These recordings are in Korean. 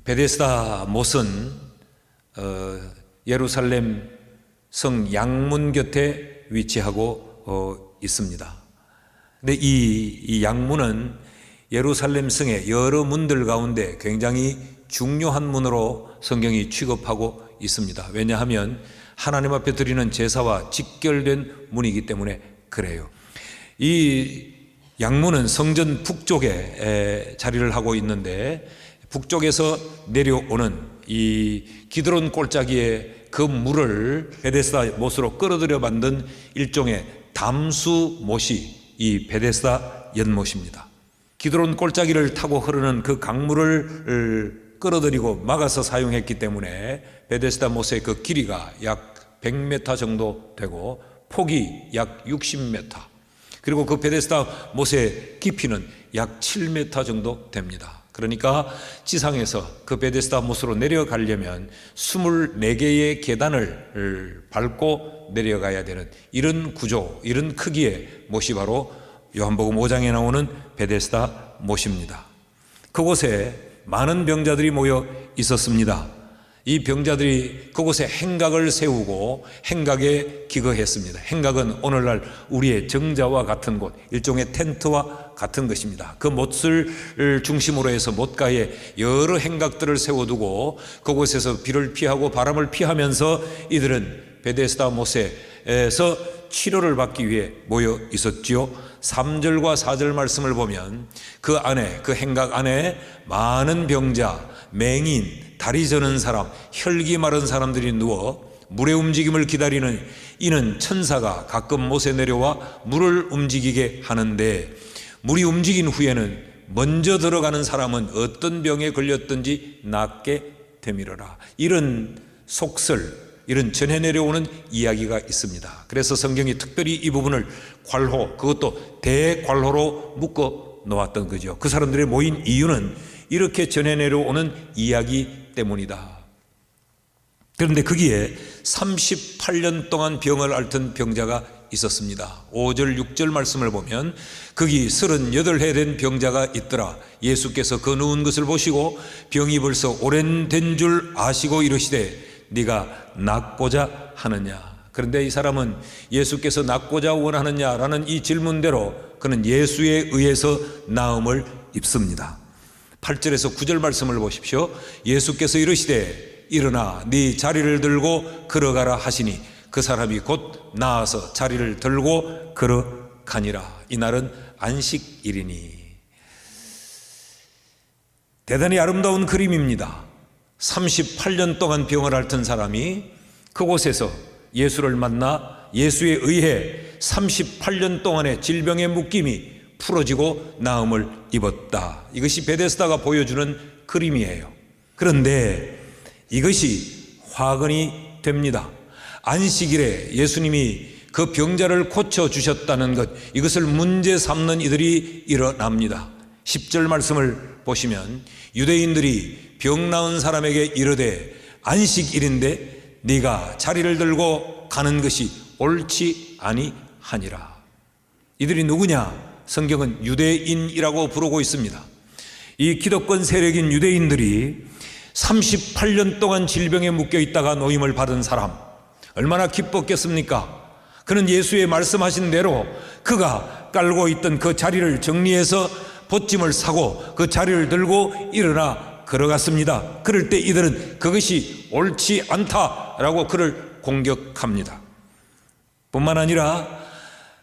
베데스다 못은 예루살렘 성 양문 곁에 위치하고 있습니다. 근데 이 양문은 예루살렘 성의 여러 문들 가운데 굉장히 중요한 문으로 성경이 취급하고 있습니다. 왜냐하면 하나님 앞에 드리는 제사와 직결된 문이기 때문에 그래요. 이 양문은 성전 북쪽에 자리를 하고 있는데, 북쪽에서 내려오는 이 기드론 골짜기에 그 물을 베데스다 못으로 끌어들여 만든 일종의 담수 못이 이 베데스다 연못입니다. 기드론 골짜기를 타고 흐르는 그 강물을 끌어들이고 막아서 사용했기 때문에 베데스다 못의 그 길이가 약 100m 정도 되고 폭이 약 60m, 그리고 그 베데스다 못의 깊이는 약 7m 정도 됩니다. 그러니까 지상에서 그 베데스다 못으로 내려가려면 24개의 계단을 밟고 내려가야 되는 이런 구조, 이런 크기의 못이 바로 요한복음 5장에 나오는 베데스다 못입니다. 그곳에 많은 병자들이 모여 있었습니다. 이 병자들이 그곳에 행각을 세우고 행각에 기거했습니다. 행각은 오늘날 우리의 정자와 같은 곳, 일종의 텐트와 같은 것입니다. 그 못을 중심으로 해서 못가에 여러 행각들을 세워두고 그곳에서 비를 피하고 바람을 피하면서 이들은 베데스다 못에서 치료를 받기 위해 모여 있었지요. 3절과 4절 말씀을 보면 그 안에, 그 행각 안에 많은 병자, 맹인, 다리 저는 사람, 혈기 마른 사람들이 누워 물의 움직임을 기다리는, 이는 천사가 가끔 못에 내려와 물을 움직이게 하는데, 물이 움직인 후에는 먼저 들어가는 사람은 어떤 병에 걸렸든지 낫게 되밀어라. 이런 속설, 이런 전해 내려오는 이야기가 있습니다. 그래서 성경이 특별히 이 부분을 괄호, 그것도 대괄호로 묶어 놓았던 거죠. 그 사람들이 모인 이유는 이렇게 전해 내려오는 이야기 때문이다. 그런데 거기에 38년 동안 병을 앓던 병자가 있었습니다. 5절 6절 말씀을 보면 거기 38해 된 병자가 있더라. 예수께서 그 누운 것을 보시고 병이 벌써 오랜 된 줄 아시고 이르시되 네가 낫고자 하느냐. 그런데 이 사람은 예수께서 낫고자 원하느냐라는 이 질문대로 그는 예수에 의해서 나음을 입습니다. 8절에서 9절 말씀을 보십시오. 예수께서 이르시되 일어나 네 자리를 들고 걸어가라 하시니 그 사람이 곧 나아서 자리를 들고 걸어가니라. 이날은 안식일이니. 대단히 아름다운 그림입니다. 38년 동안 병을 앓던 사람이 그곳에서 예수를 만나 예수에 의해 38년 동안의 질병의 묶임이 풀어지고 나음을 입었다. 이것이 베데스다가 보여주는 그림이에요. 그런데 이것이 화근이 됩니다. 안식일에 예수님이 그 병자를 고쳐주셨다는 것, 이것을 문제 삼는 이들이 일어납니다. 10절 말씀을 보시면 유대인들이 병 나은 사람에게 이르되 안식일인데 네가 자리를 들고 가는 것이 옳지 아니하니라. 이들이 누구냐? 성경은 유대인이라고 부르고 있습니다. 이 기득권 세력인 유대인들이 38년 동안 질병에 묶여 있다가 노임을 받은 사람, 얼마나 기뻤겠습니까? 그는 예수의 말씀하신 대로 그가 깔고 있던 그 자리를 정리해서 보찜을 사고 그 자리를 들고 일어나 걸어갔습니다. 그럴 때 이들은 그것이 옳지 않다라고 그를 공격합니다. 뿐만 아니라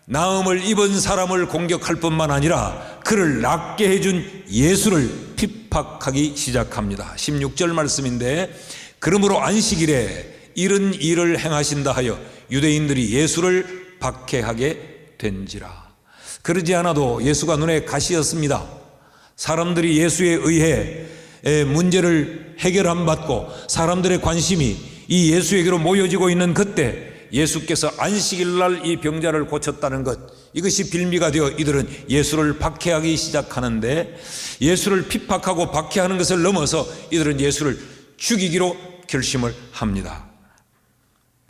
나음을 입은 사람을 공격할 뿐만 아니라 그를 낫게 해준 예수를 핍박하기 시작합니다. 16절 말씀인데 그러므로 안식일에 이런 일을 행하신다 하여 유대인들이 예수를 박해하게 된지라. 그러지 않아도 예수가 눈에 가시였습니다. 사람들이 예수에 의해 문제를 해결 안 받고 사람들의 관심이 이 예수에게로 모여지고 있는 그때 예수께서 안식일 날 이 병자를 고쳤다는 것, 이것이 빌미가 되어 이들은 예수를 박해하기 시작하는데, 예수를 핍박하고 박해하는 것을 넘어서 이들은 예수를 죽이기로 결심을 합니다.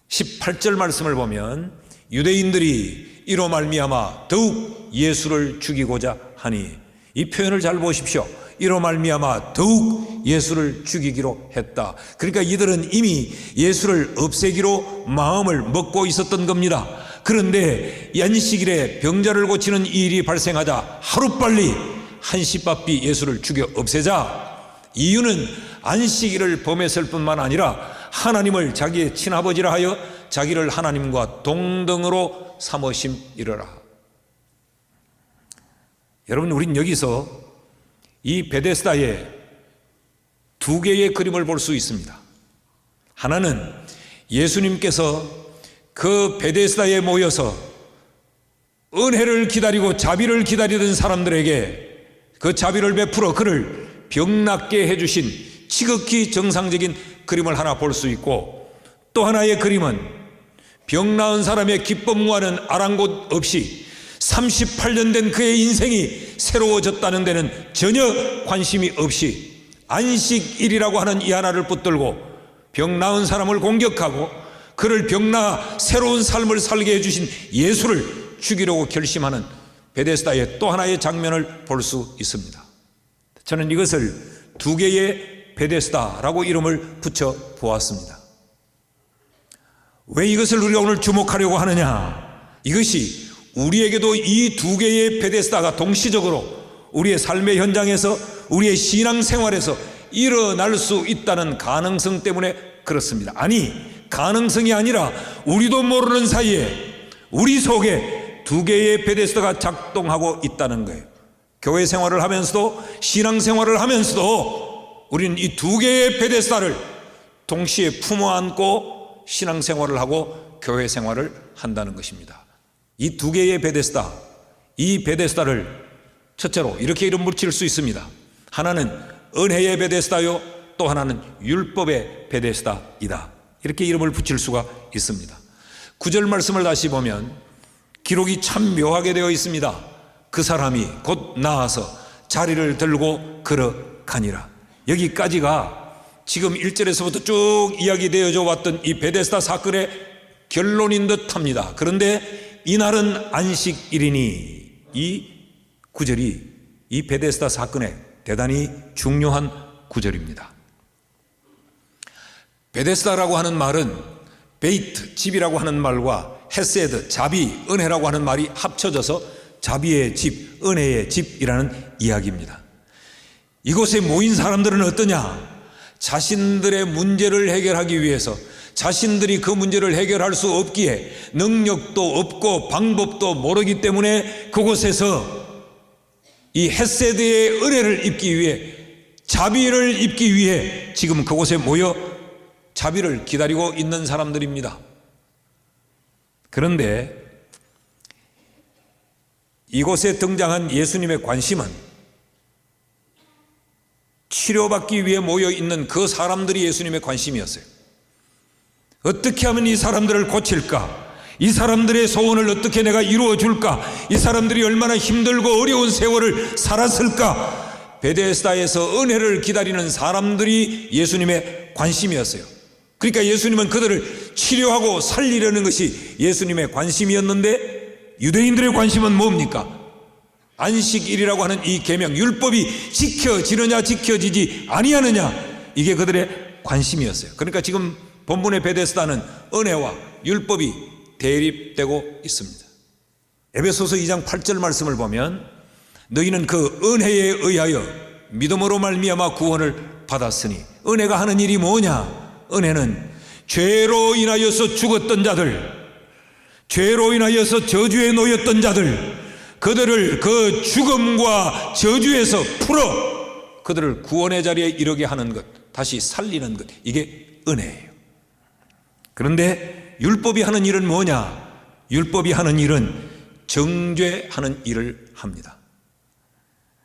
18절 말씀을 보면 유대인들이 이로 말미암아 더욱 예수를 죽이고자 하니, 이 표현을 잘 보십시오. 이로 말미암아 더욱 예수를 죽이기로 했다. 그러니까 이들은 이미 예수를 없애기로 마음을 먹고 있었던 겁니다. 그런데 안식일에 병자를 고치는 이 일이 발생하자 하루빨리 한시바삐 예수를 죽여 없애자. 이유는 안식일을 범했을 뿐만 아니라 하나님을 자기의 친아버지라 하여 자기를 하나님과 동등으로 삼으심이러라. 여러분, 우린 여기서 이 베데스다의 두 개의 그림을 볼 수 있습니다. 하나는 예수님께서 그 베데스다에 모여서 은혜를 기다리고 자비를 기다리던 사람들에게 그 자비를 베풀어 그를 병낫게 해주신 지극히 정상적인 그림을 하나 볼 수 있고, 또 하나의 그림은 병 나은 사람의 기쁨과는 아랑곳 없이 38년 된 그의 인생이 새로워졌다는 데는 전혀 관심이 없이 안식일이라고 하는 이 하나를 붙들고 병 나은 사람을 공격하고 그를 병나 새로운 삶을 살게 해주신 예수를 죽이려고 결심하는 베데스다의 또 하나의 장면을 볼 수 있습니다. 저는 이것을 두 개의 베데스다라고 이름을 붙여 보았습니다. 왜 이것을 우리가 오늘 주목하려고 하느냐? 이것이 우리에게도 이 두 개의 베데스다가 동시적으로 우리의 삶의 현장에서 우리의 신앙생활에서 일어날 수 있다는 가능성 때문에 그렇습니다. 아니, 가능성이 아니라 우리도 모르는 사이에 우리 속에 두 개의 베데스다가 작동하고 있다는 거예요. 교회 생활을 하면서도 신앙생활을 하면서도 우리는 이 두 개의 베데스다를 동시에 품어 안고 신앙생활을 하고 교회 생활을 한다는 것입니다. 이 두 개의 베데스다, 이 베데스다를 첫째로 이렇게 이름 붙일 수 있습니다. 하나는 은혜의 베데스다요, 또 하나는 율법의 베데스다이다. 이렇게 이름을 붙일 수가 있습니다. 9절 말씀을 다시 보면 기록이 참 묘하게 되어 있습니다. 그 사람이 곧 나와서 자리를 들고 걸어가니라. 여기까지가 지금 1절에서부터 쭉 이야기되어져 왔던 이 베데스다 사건의 결론인 듯합니다. 그런데 이날은 안식일이니, 이 구절이 이 베데스다 사건의 대단히 중요한 구절입니다. 베데스다라고 하는 말은 베이트, 집이라고 하는 말과 헤세드, 자비, 은혜라고 하는 말이 합쳐져서 자비의 집, 은혜의 집이라는 이야기입니다. 이곳에 모인 사람들은 어떠냐? 자신들의 문제를 해결하기 위해서 자신들이 그 문제를 해결할 수 없기에 능력도 없고 방법도 모르기 때문에 그곳에서 이 헤세드의 은혜를 입기 위해, 자비를 입기 위해 지금 그곳에 모여 자비를 기다리고 있는 사람들입니다. 그런데 이곳에 등장한 예수님의 관심은 치료받기 위해 모여 있는 그 사람들이 예수님의 관심이었어요. 어떻게 하면 이 사람들을 고칠까? 이 사람들의 소원을 어떻게 내가 이루어 줄까? 이 사람들이 얼마나 힘들고 어려운 세월을 살았을까? 베데스다에서 은혜를 기다리는 사람들이 예수님의 관심이었어요. 그러니까 예수님은 그들을 치료하고 살리려는 것이 예수님의 관심이었는데, 유대인들의 관심은 뭡니까? 안식일이라고 하는 이 계명, 율법이 지켜지느냐 지켜지지 아니하느냐, 이게 그들의 관심이었어요. 그러니까 지금 본문의 베데스다는 은혜와 율법이 대립되고 있습니다. 에베소서 2장 8절 말씀을 보면 너희는 그 은혜에 의하여 믿음으로 말미암아 구원을 받았으니, 은혜가 하는 일이 뭐냐? 은혜는 죄로 인하여서 죽었던 자들, 죄로 인하여서 저주에 놓였던 자들, 그들을 그 죽음과 저주에서 풀어 그들을 구원의 자리에 이르게 하는 것, 다시 살리는 것, 이게 은혜예요. 그런데 율법이 하는 일은 뭐냐? 율법이 하는 일은 정죄하는 일을 합니다.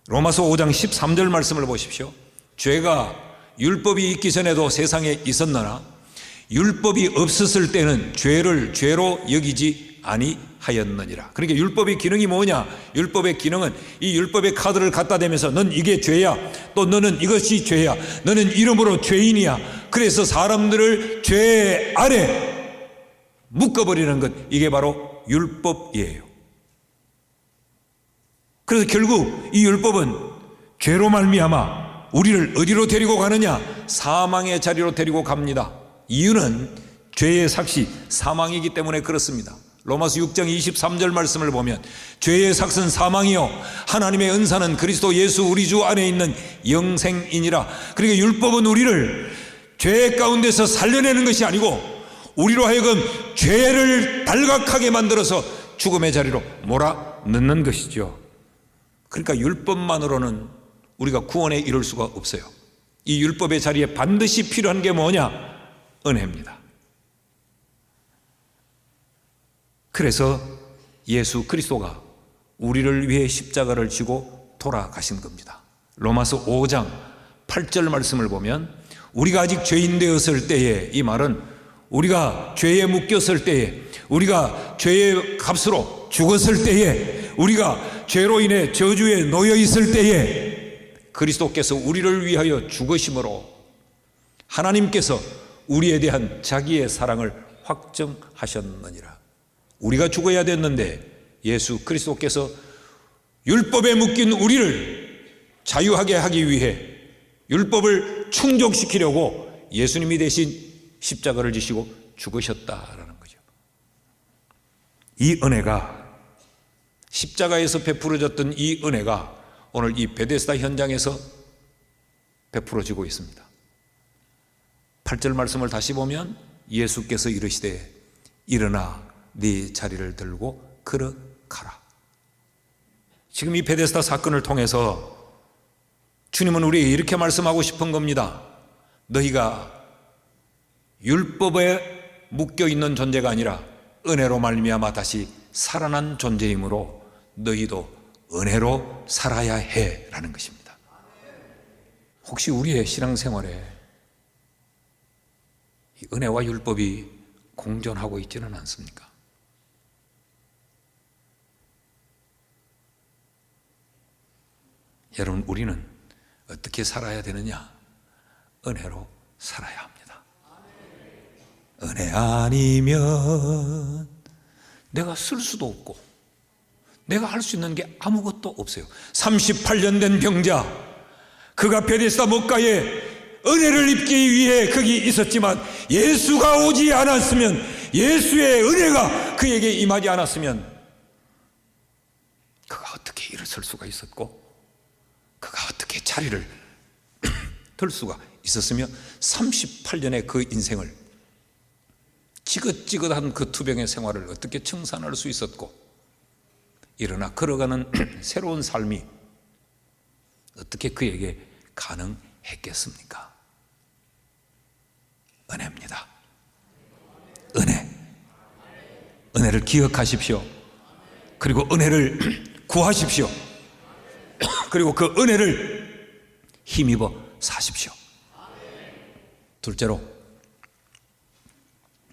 로마서 5장 13절 말씀을 보십시오. 죄가 율법이 있기 전에도 세상에 있었느나 율법이 없었을 때는 죄를 죄로 여기지 아니하였느니라. 그러니까 율법의 기능이 뭐냐? 율법의 기능은 이 율법의 카드를 갖다 대면서 넌 이게 죄야, 또 너는 이것이 죄야, 너는 이름으로 죄인이야. 그래서 사람들을 죄 아래 묶어버리는 것, 이게 바로 율법이에요. 그래서 결국 이 율법은 죄로 말미암아 우리를 어디로 데리고 가느냐? 사망의 자리로 데리고 갑니다. 이유는 죄의 삭시 사망이기 때문에 그렇습니다. 로마서 6장 23절 말씀을 보면 죄의 삭은 사망이요 하나님의 은사는 그리스도 예수 우리 주 안에 있는 영생이니라. 그러니까 율법은 우리를 죄 가운데서 살려내는 것이 아니고 우리로 하여금 죄를 발각하게 만들어서 죽음의 자리로 몰아넣는 것이죠. 그러니까 율법만으로는 우리가 구원에 이를 수가 없어요. 이 율법의 자리에 반드시 필요한 게 뭐냐? 은혜입니다. 그래서 예수 그리스도가 우리를 위해 십자가를 지고 돌아가신 겁니다. 로마서 5장 8절 말씀을 보면 우리가 아직 죄인 되었을 때에, 이 말은 우리가 죄에 묶였을 때에, 우리가 죄의 값으로 죽었을 때에, 우리가 죄로 인해 저주에 놓여 있을 때에 그리스도께서 우리를 위하여 죽으심으로 하나님께서 우리에 대한 자기의 사랑을 확정하셨느니라. 우리가 죽어야 됐는데 예수 그리스도께서 율법에 묶인 우리를 자유하게 하기 위해 율법을 충족시키려고 예수님이 대신 십자가를 지시고 죽으셨다라는 거죠. 이 은혜가, 십자가에서 베풀어졌던 이 은혜가 오늘 이 베데스다 현장에서 베풀어지고 있습니다. 8절 말씀을 다시 보면 예수께서 이르시되 일어나 네 자리를 들고 걸어가라. 지금 이 베데스다 사건을 통해서 주님은 우리에게 이렇게 말씀하고 싶은 겁니다. 너희가 율법에 묶여있는 존재가 아니라 은혜로 말미암아 다시 살아난 존재이므로 너희도 은혜로 살아야 해라는 것입니다. 혹시 우리의 신앙생활에 이 은혜와 율법이 공존하고 있지는 않습니까? 여러분, 우리는 어떻게 살아야 되느냐? 은혜로 살아야 합니다. 은혜 아니면 내가 쓸 수도 없고 내가 할 수 있는 게 아무것도 없어요. 38년 된 병자, 그가 베데스다 목가에 은혜를 입기 위해 거기 있었지만 예수가 오지 않았으면, 예수의 은혜가 그에게 임하지 않았으면 그가 어떻게 일어설 수가 있었고 그가 어떻게 자리를 들 수가 있었으며 38년의 그 인생을, 지긋지긋한 그 투병의 생활을 어떻게 청산할 수 있었고 일어나 걸어가는 새로운 삶이 어떻게 그에게 가능했겠습니까? 은혜입니다. 은혜를 기억하십시오. 그리고 은혜를 구하십시오. 그리고 그 은혜를 힘입어 사십시오. 둘째로,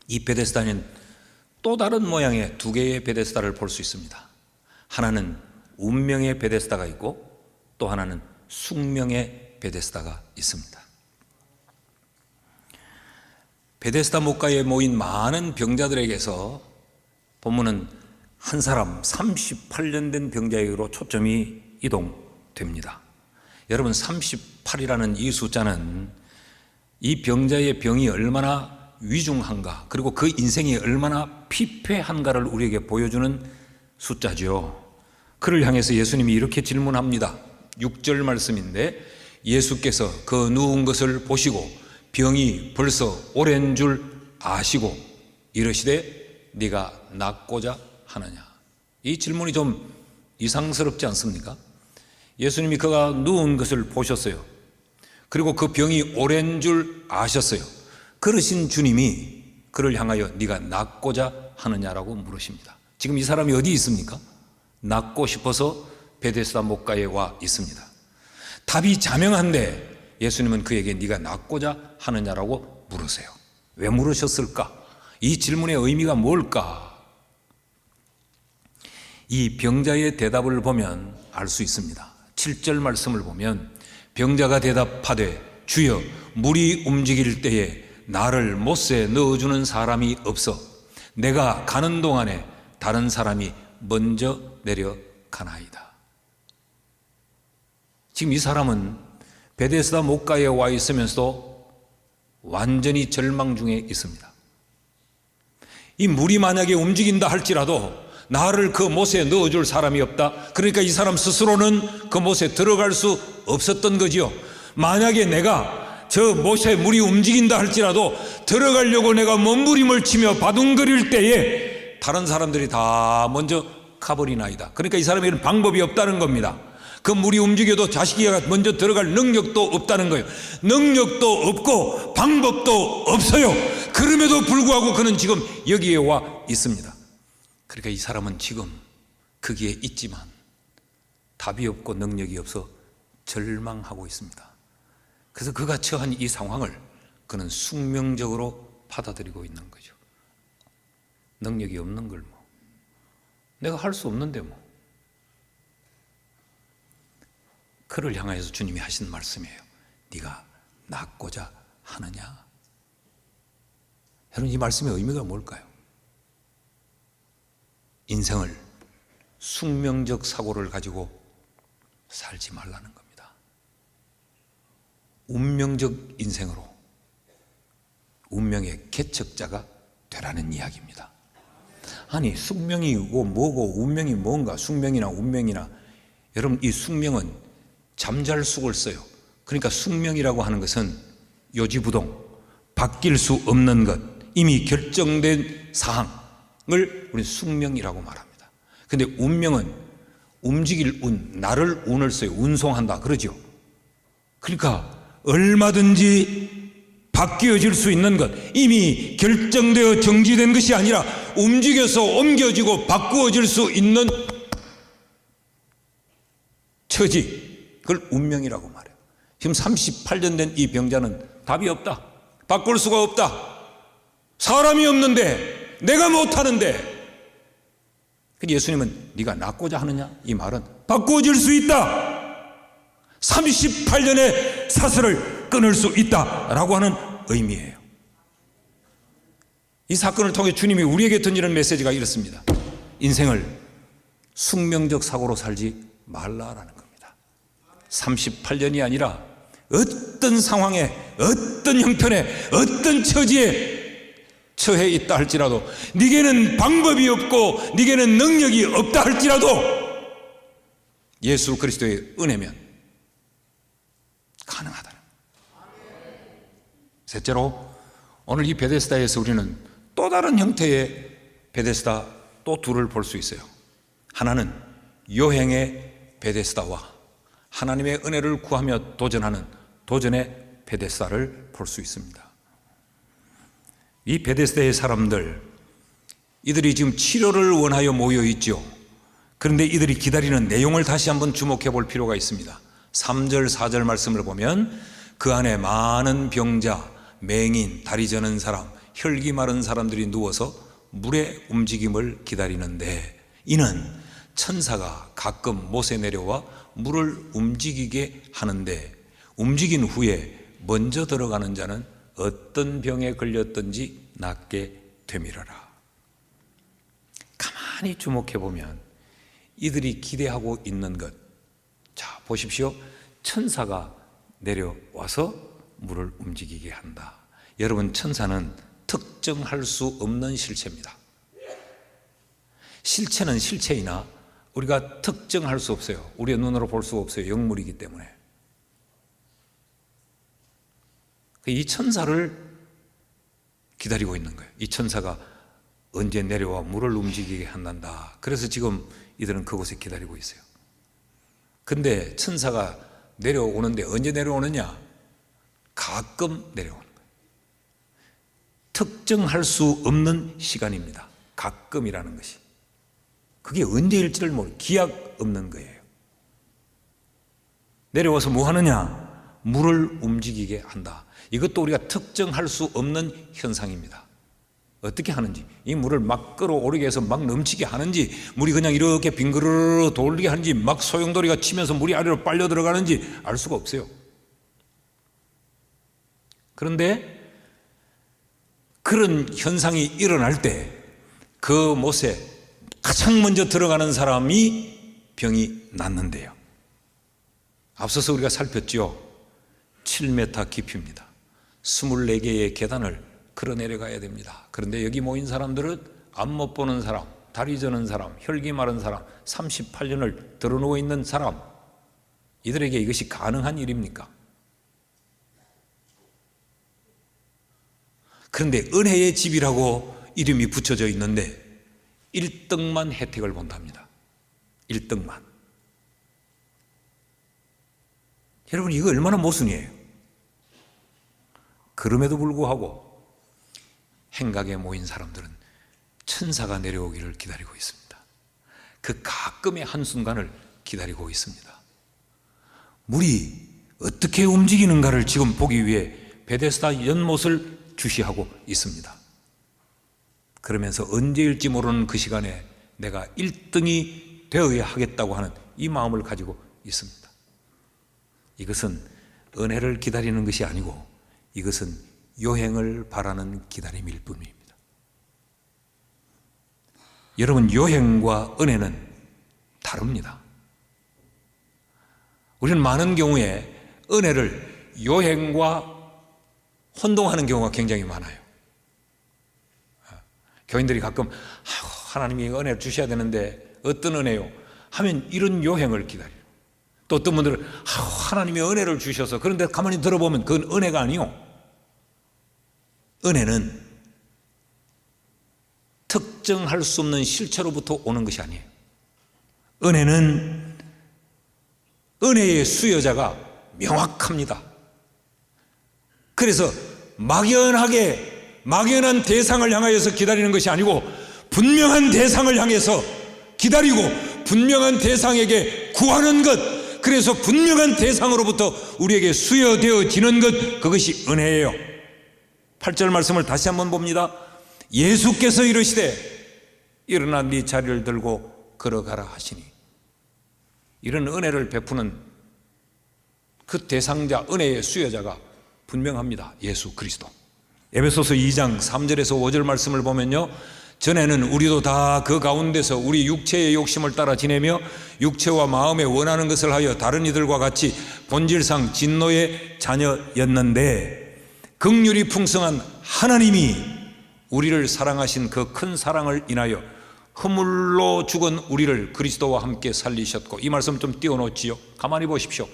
이 베데스다는 또 다른 모양의 두 개의 베데스다를 볼 수 있습니다. 하나는 운명의 베데스다가 있고 또 하나는 숙명의 베데스다가 있습니다. 베데스다 목가에 모인 많은 병자들에게서 본문은 한 사람 38년 된 병자에게로 초점이 이동됩니다. 여러분, 38이라는 이 숫자는 이 병자의 병이 얼마나 위중한가, 그리고 그 인생이 얼마나 피폐한가를 우리에게 보여주는 숫자죠. 그를 향해서 예수님이 이렇게 질문합니다. 6절 말씀인데, 예수께서 그 누운 것을 보시고 병이 벌써 오랜 줄 아시고 이르시되 네가 낫고자 하느냐. 이 질문이 좀 이상스럽지 않습니까? 예수님이 그가 누운 것을 보셨어요. 그리고 그 병이 오랜 줄 아셨어요. 그러신 주님이 그를 향하여 네가 낫고자 하느냐라고 물으십니다. 지금 이 사람이 어디 있습니까? 낫고 싶어서 베데스다 목가에 와 있습니다. 답이 자명한데 예수님은 그에게 네가 낫고자 하느냐라고 물으세요. 왜 물으셨을까? 이 질문의 의미가 뭘까? 이 병자의 대답을 보면 알 수 있습니다. 7절 말씀을 보면 병자가 대답하되 주여, 물이 움직일 때에 나를 못에 넣어주는 사람이 없어 내가 가는 동안에 다른 사람이 먼저 내려가나이다. 지금 이 사람은 베데스다 목가에 와 있으면서도 완전히 절망 중에 있습니다. 이 물이 만약에 움직인다 할지라도 나를 그 못에 넣어줄 사람이 없다. 그러니까 이 사람 스스로는 그 못에 들어갈 수 없었던 거지요. 만약에 내가 저 못에 물이 움직인다 할지라도 들어가려고 내가 몸부림을 치며 바둥거릴 때에 다른 사람들이 다 먼저 가버리나이다. 그러니까 이 사람에게는 방법이 없다는 겁니다. 그 물이 움직여도 자식이 먼저 들어갈 능력도 없다는 거예요. 능력도 없고 방법도 없어요. 그럼에도 불구하고 그는 지금 여기에 와 있습니다. 그러니까 이 사람은 지금 거기에 있지만 답이 없고 능력이 없어 절망하고 있습니다. 그래서 그가 처한 이 상황을 그는 숙명적으로 받아들이고 있는 거죠. 능력이 없는 걸 뭐 내가 할 수 없는데 뭐. 그를 향하여서 주님이 하신 말씀이에요. 네가 낫고자 하느냐. 여러분, 이 말씀의 의미가 뭘까요? 인생을 숙명적 사고를 가지고 살지 말라는 겁니다. 운명적 인생으로 운명의 개척자가 되라는 이야기입니다. 아니, 숙명이고 뭐고 운명이 뭔가, 숙명이나 운명이나. 여러분, 이 숙명은 잠잘 숙을 써요. 그러니까 숙명이라고 하는 것은 요지부동, 바뀔 수 없는 것, 이미 결정된 사항을 우리는 숙명이라고 말합니다. 근데 운명은 움직일 운, 나를 운을 써요. 운송한다 그러죠. 그러니까 얼마든지 바뀌어질 수 있는 것, 이미 결정되어 정지된 것이 아니라 움직여서 옮겨지고 바꾸어질 수 있는 처지, 그걸 운명이라고 말해요. 지금 38년 된 이 병자는 답이 없다. 바꿀 수가 없다. 사람이 없는데, 내가 못하는데. 예수님은 네가 낫고자 하느냐? 이 말은 바꾸어질 수 있다. 38년의 사슬을 끊을 수 있다라고 하는 의미예요. 이 사건을 통해 주님이 우리에게 던지는 메시지가 이렇습니다. 인생을 숙명적 사고로 살지 말라라는 겁니다. 38년이 아니라 어떤 상황에, 어떤 형편에, 어떤 처지에 처해 있다 할지라도, 네게는 방법이 없고 네게는 능력이 없다 할지라도 예수 그리스도의 은혜면 가능하다. 셋째로, 오늘 이 베데스다에서 우리는 또 다른 형태의 베데스다 또 둘을 볼 수 있어요. 하나는 요행의 베데스다와 하나님의 은혜를 구하며 도전하는 도전의 베데스다를 볼 수 있습니다. 이 베데스다의 사람들, 이들이 지금 치료를 원하여 모여 있죠. 그런데 이들이 기다리는 내용을 다시 한번 주목해 볼 필요가 있습니다. 3절 4절 말씀을 보면 그 안에 많은 병자, 맹인, 다리 저는 사람, 혈기 마른 사람들이 누워서 물의 움직임을 기다리는데, 이는 천사가 가끔 못에 내려와 물을 움직이게 하는데, 움직인 후에 먼저 들어가는 자는 어떤 병에 걸렸든지 낫게 되밀어라. 가만히 주목해 보면 이들이 기대하고 있는 것, 자 보십시오. 천사가 내려와서 물을 움직이게 한다. 여러분, 천사는 특정할 수 없는 실체입니다. 실체는 실체이나 우리가 특정할 수 없어요. 우리의 눈으로 볼 수 없어요. 영물이기 때문에. 이 천사를 기다리고 있는 거예요. 이 천사가 언제 내려와 물을 움직이게 한단다. 그래서 지금 이들은 그곳에 기다리고 있어요. 근데 천사가 내려오는데 언제 내려오느냐? 가끔 내려오는 거예요. 특정할 수 없는 시간입니다. 가끔이라는 것이. 그게 언제일지를 모르고 기약 없는 거예요. 내려와서 뭐 하느냐? 물을 움직이게 한다. 이것도 우리가 특정할 수 없는 현상입니다. 어떻게 하는지, 이 물을 막 끌어오르게 해서 막 넘치게 하는지, 물이 그냥 이렇게 빙그르르 돌리게 하는지, 막 소용돌이가 치면서 물이 아래로 빨려 들어가는지 알 수가 없어요. 그런데 그런 현상이 일어날 때 그 못에 가장 먼저 들어가는 사람이 병이 낫는데요. 앞서서 우리가 살폈죠. 7m 깊이입니다. 24개의 계단을 걸어 내려가야 됩니다. 그런데 여기 모인 사람들은 앞 못 보는 사람, 다리 저는 사람, 혈기 마른 사람, 38년을 드러누워 있는 사람, 이들에게 이것이 가능한 일입니까? 그런데 은혜의 집이라고 이름이 붙여져 있는데 1등만 혜택을 본답니다. 1등만. 여러분, 이거 얼마나 모순이에요. 그럼에도 불구하고 행각에 모인 사람들은 천사가 내려오기를 기다리고 있습니다. 그 가끔의 한순간을 기다리고 있습니다. 물이 어떻게 움직이는가를 지금 보기 위해 베데스다 연못을 주시하고 있습니다. 그러면서 언제일지 모르는 그 시간에 내가 1등이 되어야 하겠다고 하는 이 마음을 가지고 있습니다. 이것은 은혜를 기다리는 것이 아니고 이것은 요행을 바라는 기다림일 뿐입니다. 여러분, 요행과 은혜는 다릅니다. 우리는 많은 경우에 은혜를 요행과 혼동하는 경우가 굉장히 많아요. 교인들이 가끔 하나님이 은혜를 주셔야 되는데 어떤 은혜요? 하면 이런 요행을 기다려요. 또 어떤 분들은 하나님이 은혜를 주셔서, 그런데 가만히 들어보면 그건 은혜가 아니요. 은혜는 특정할 수 없는 실체로부터 오는 것이 아니에요. 은혜는 은혜의 수요자가 명확합니다. 그래서 막연한 대상을 향하여서 기다리는 것이 아니고 분명한 대상을 향해서 기다리고 분명한 대상에게 구하는 것, 그래서 분명한 대상으로부터 우리에게 수여되어지는 것, 그것이 은혜예요. 8절 말씀을 다시 한번 봅니다. 예수께서 이르시되 일어나 네 자리를 들고 걸어가라 하시니, 이런 은혜를 베푸는 그 대상자, 은혜의 수여자가 분명합니다. 예수 그리스도. 에베소서 2장 3절에서 5절 말씀을 보면요, 전에는 우리도 다 그 가운데서 우리 육체의 욕심을 따라 지내며 육체와 마음에 원하는 것을 하여 다른 이들과 같이 본질상 진노의 자녀였는데 긍휼이 풍성한 하나님이 우리를 사랑하신 그 큰 사랑을 인하여 허물로 죽은 우리를 그리스도와 함께 살리셨고, 이 말씀 좀 띄워놓지요. 가만히 보십시오.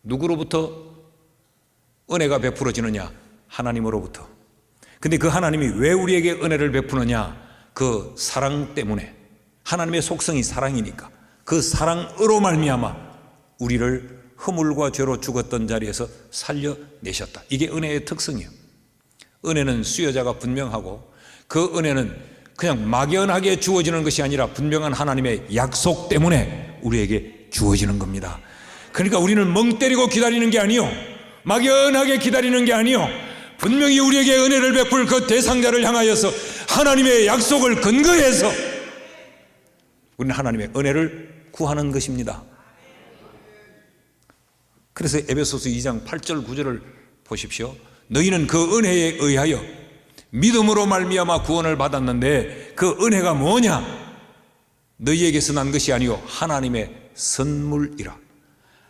누구로부터 은혜가 베풀어지느냐? 하나님으로부터. 근데 그 하나님이 왜 우리에게 은혜를 베푸느냐? 그 사랑 때문에. 하나님의 속성이 사랑이니까 그 사랑으로 말미암아 우리를 허물과 죄로 죽었던 자리에서 살려내셨다. 이게 은혜의 특성이에요. 은혜는 수여자가 분명하고 그 은혜는 그냥 막연하게 주어지는 것이 아니라 분명한 하나님의 약속 때문에 우리에게 주어지는 겁니다. 그러니까 우리는 멍 때리고 기다리는 게 아니요, 막연하게 기다리는 게 아니요, 분명히 우리에게 은혜를 베풀 그 대상자를 향하여서 하나님의 약속을 근거해서 우리는 하나님의 은혜를 구하는 것입니다. 그래서 에베소서 2장 8절 9절을 보십시오. 너희는 그 은혜에 의하여 믿음으로 말미암아 구원을 받았는데 그 은혜가 뭐냐? 너희에게서 난 것이 아니요 하나님의 선물이라.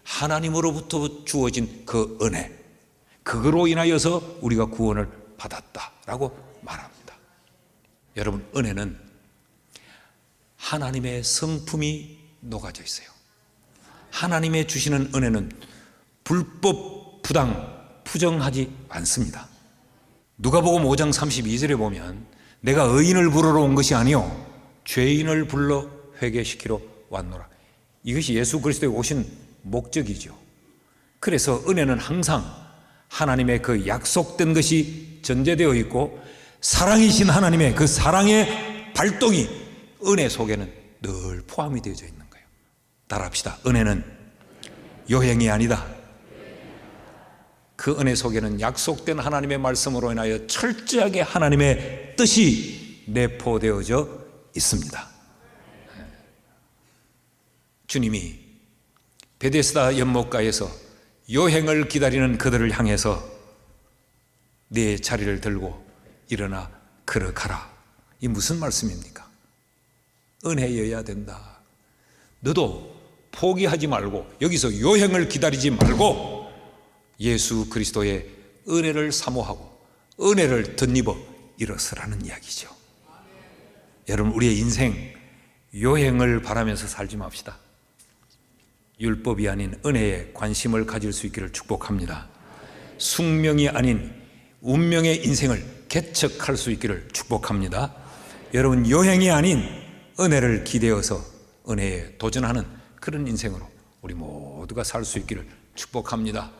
하나님으로부터 주어진 그 은혜, 그거로 인하여서 우리가 구원을 받았다라고 말합니다. 여러분, 은혜는 하나님의 성품이 녹아져 있어요. 하나님의 주시는 은혜는 불법, 부당, 부정하지 않습니다. 누가복음 5장 32절에 보면 내가 의인을 부르러 온 것이 아니요 죄인을 불러 회개시키러 왔노라. 이것이 예수 그리스도에 오신 목적이죠. 그래서 은혜는 항상 하나님의 그 약속된 것이 전제되어 있고 사랑이신 하나님의 그 사랑의 발동이 은혜 속에는 늘 포함이 되어져 있는 거예요. 따라합시다. 은혜는 요행이 아니다. 그 은혜 속에는 약속된 하나님의 말씀으로 인하여 철저하게 하나님의 뜻이 내포되어져 있습니다. 주님이 베데스다 연못가에서 요행을 기다리는 그들을 향해서 네 자리를 들고 일어나 걸어가라. 이 무슨 말씀입니까? 은혜여야 된다. 너도 포기하지 말고 여기서 요행을 기다리지 말고 예수 그리스도의 은혜를 사모하고 은혜를 덧입어 일어서라는 이야기죠. 여러분, 우리의 인생 요행을 바라면서 살지 맙시다. 율법이 아닌 은혜에 관심을 가질 수 있기를 축복합니다. 숙명이 아닌 운명의 인생을 개척할 수 있기를 축복합니다. 여러분, 요행이 아닌 은혜를 기대어서 은혜에 도전하는 그런 인생으로 우리 모두가 살 수 있기를 축복합니다.